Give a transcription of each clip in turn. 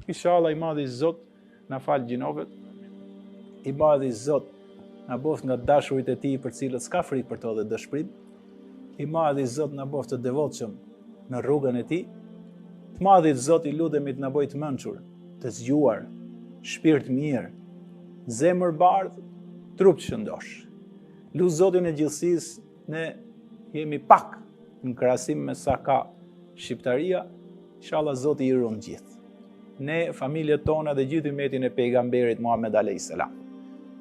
Inshallah, i madhi Zot na fal gjinovet, i madhi Zot na boft nga dashurit e tij për cilët s'ka frikë për to dhe dëshpërim, i madhi Zot na boft të devotshëm në rrugën e tij, të madhi Zot i lutemi të na bëjë të mençur, të zgjuar, shpirt mirë, zemër bardhë, trup të shëndosh. Lut Zotin e gjithësisë, ne jemi pak në krahasim me sa ka shqiptaria, inshallah Zoti i ruan gjithë. Ne, familjet tona dhe gjithë umetin e pejgamberit Muhammed a.s.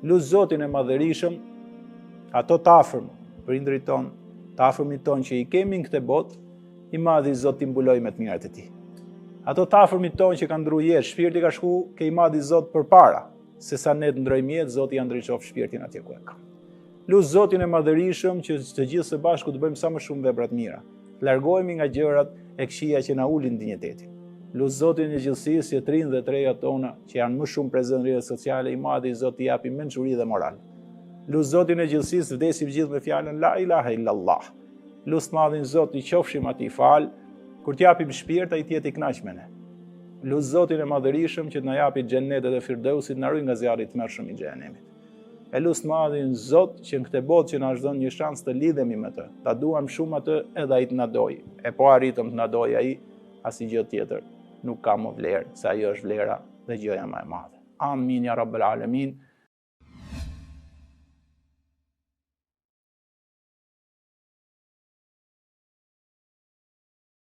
Lut Zotin e madhërisëm, ato të afërm, prindrit ton, të afërmit ton që i kemi në këtë botë, i madhi Zot t'i mbuloj me të mirat e tij. Ato të afërmit ton që kanë ndruar jetë, shpirti ka shku ke i madhi Zot përpara, se sa ne të ndrojmë jetë, Zoti ja ndriçof shpirtin atje ku e ka. Lut Zotin e madhërisëm që të gjithë së bashku të bëjmë sa më shumë vepra të mira, të largohemi nga gjërat e këqija që na ulin dinjitetin. Lut Zotin e gjithësisë që të rinj dhe të reja tona që janë më shumë prezent në rrjetet sociale, i madhi Zot t'i japi mençuri dhe moral. Lut Zotin e gjithësisë vdesim gjithë me fjalën la ilaha illallah. Lut madhin Zot i qofshim atij fal, kur t'japim shpirt ai të jetë i kënaq me ne. Lut Zotin e madhërisëm që të na japi xhennetet e Firdausit, na ruaj nga zjarri i tmerrshëm i xhenemit. E lut madhin Zot që në këtë botë që na është dhënë një shans të lidhemi me të, ta duam shumë atë edhe ai të na dojë. E po arritëm të na dojë ai, asnjë gjë tjetër nuk ka më vlerë, se ajo është vlera dhe gjëja më e madhe. Amin ya rabbal alamin.